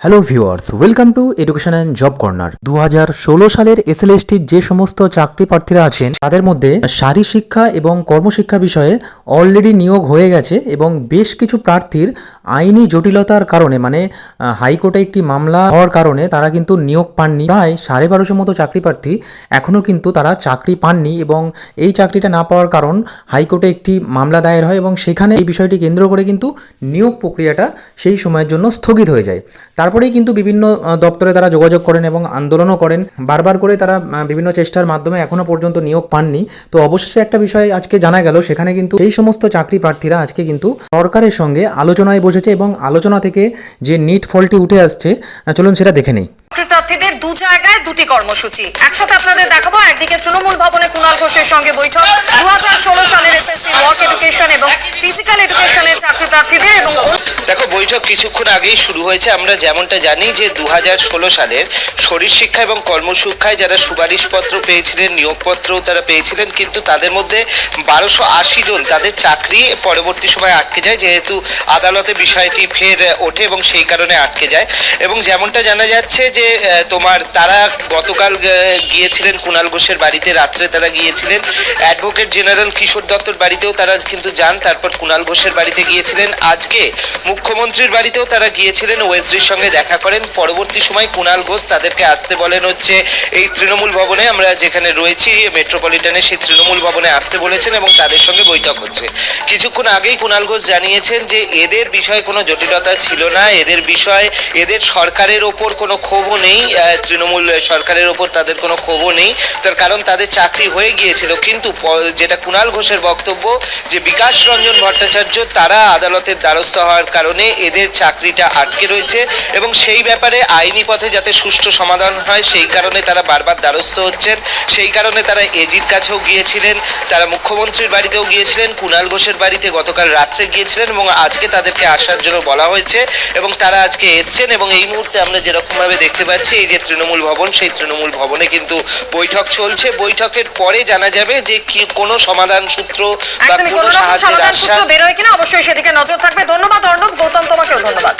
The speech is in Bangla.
Hello viewers, welcome to education and job corner. 2016 সালের এসএলএসটির যে সমস্ত চাকরি প্রার্থীরা আছেন তাদের মধ্যে শারীর শিক্ষা এবং কর্মশিক্ষা বিষয়ে অলরেডি নিয়োগ হয়ে গেছে এবং বেশ কিছু প্রার্থীর আইনি জটিলতার কারণে মানে হাইকোর্টে একটি মামলা হওয়ার কারণে তারা কিন্তু নিয়োগ পাননি। প্রায় 1250 মতো চাকরি প্রার্থী এখনও কিন্তু তারা চাকরি পাননি এবং এই চাকরিটা না পাওয়ার কারণ হাইকোর্টে একটি মামলা দায়ের হয় এবং সেখানে এই বিষয়টি কেন্দ্র করে কিন্তু নিয়োগ প্রক্রিয়াটা সেই সময়ের জন্য স্থগিত হয়ে যায়। তারপরেই কিন্তু বিভিন্ন দপ্তরে তারা যোগাযোগ করেন এবং আন্দোলনও করেন। বারবার করে তারা বিভিন্ন চেষ্টার মাধ্যমে এখনও পর্যন্ত নিয়োগ পাননি। তো অবশেষে একটা বিষয় আজকে জানা গেল, সেখানে কিন্তু এই সমস্ত চাকরি প্রার্থীরা আজকে কিন্তু সরকারের সঙ্গে আলোচনায় বসেছে এবং আলোচনা থেকে যে নিট ফলটি উঠে আসছে, চলুন সেটা দেখে নেই। প্রার্থীদের দু জায়গায় দুটি কর্মসূচি একসাথে আপনাদের দেখাবো। একদিকে তৃণমূল ভবনে কুণাল ঘোষের সঙ্গে বৈঠক 2016 সালের এসএসসি ওয়ার্ক এডুকেশন এবং ফিজিক্যাল এডুকেশনের চাকরি প্রার্থীদের এবং দেখো, বৈঠক কিছুক্ষণ আগেই শুরু হয়েছে। আমরা যেমনটা জানি যে 2016 সালের শরীর শিক্ষা এবং কর্মশিক্ষায় যারা সুপারিশপত্র পেয়েছিলেন, নিয়োগপত্রও তারা পেয়েছিলেন, কিন্তু তাদের মধ্যে 1280 জন তাদের চাকরি পরবর্তী সময় আটকে যায়, যেহেতু আদালতে বিষয়টি ফের ওঠে এবং সেই কারণে আটকে যায়। এবং যেমনটা জানা যাচ্ছে যে তারা গতকাল গিয়েছিলেন কুণাল ঘোষের বাড়িতে, রাত্রে তারা গিয়েছিলেন অ্যাডভোকেট জেনারেল কিশোর দত্তর বাড়িতেও তারা কিন্তু যান, তারপর কুণাল ঘোষের বাড়িতে গিয়েছিলেন। আজকে মুখ্যমন্ত্রীর বাড়িতেও তারা গিয়েছিলেন, ওএসডির সঙ্গে দেখা করেন। পরবর্তী সময় কুণাল ঘোষ তাদেরকে আসতে বলেন হচ্ছে এই তৃণমূল ভবনে, আমরা যেখানে রয়েছি মেট্রোপলিটনে, সেই তৃণমূল ভবনে আসতে বলেছেন এবং তাদের সঙ্গে বৈঠক হচ্ছে। কিছুক্ষণ আগেই কুণাল ঘোষ জানিয়েছেন যে এদের বিষয়ে কোনো জটিলতা ছিল না, এদের সরকারের ওপর কোনো ক্ষোভও নেই, তৃণমূল সরকারের ওপর তাদের কোনো ক্ষোভও নেই, তার কারণ তাদের চাকরি হয়ে গিয়েছিল। কিন্তু যেটা কুণাল ঘোষের বক্তব্য যে বিকাশ রঞ্জন ভট্টাচার্য তারা আদালতের দ্বারস্থ হওয়ার কারণে এদের চাকরিটা আটকে রয়েছে এবং সেই ব্যাপারে আইনি পথে যাতে সুষ্ঠু সমাধান হয় সেই কারণে তারা বারবার দ্বারস্থ হচ্ছেন। সেই কারণে তারা এজির কাছেও গিয়েছিলেন, তারা মুখ্যমন্ত্রীর বাড়িতেও গিয়েছিলেন, কুণাল ঘোষের বাড়িতে গতকাল রাত্রে গিয়েছিলেন এবং আজকে তাদেরকে আসার জন্য বলা হয়েছে এবং তারা আজকে এসছেন। এবং এই মুহূর্তে আমরা যেরকমভাবে দেখতে পাচ্ছি এই যে তৃণমূল ভবন, সেই তৃণমূল ভবনে কিন্তু বৈঠক চলছে। বৈঠকের পরে জানা যাবে যে কি কোনো সমাধান সূত্র বা কোনো সাহায্যের আশ্বাস বেরোয় কিনা, অবশ্যই সেদিকে নজর থাকবে। ধন্যবাদ অর্ণব। গৌতম, তোমাকেও ধন্যবাদ।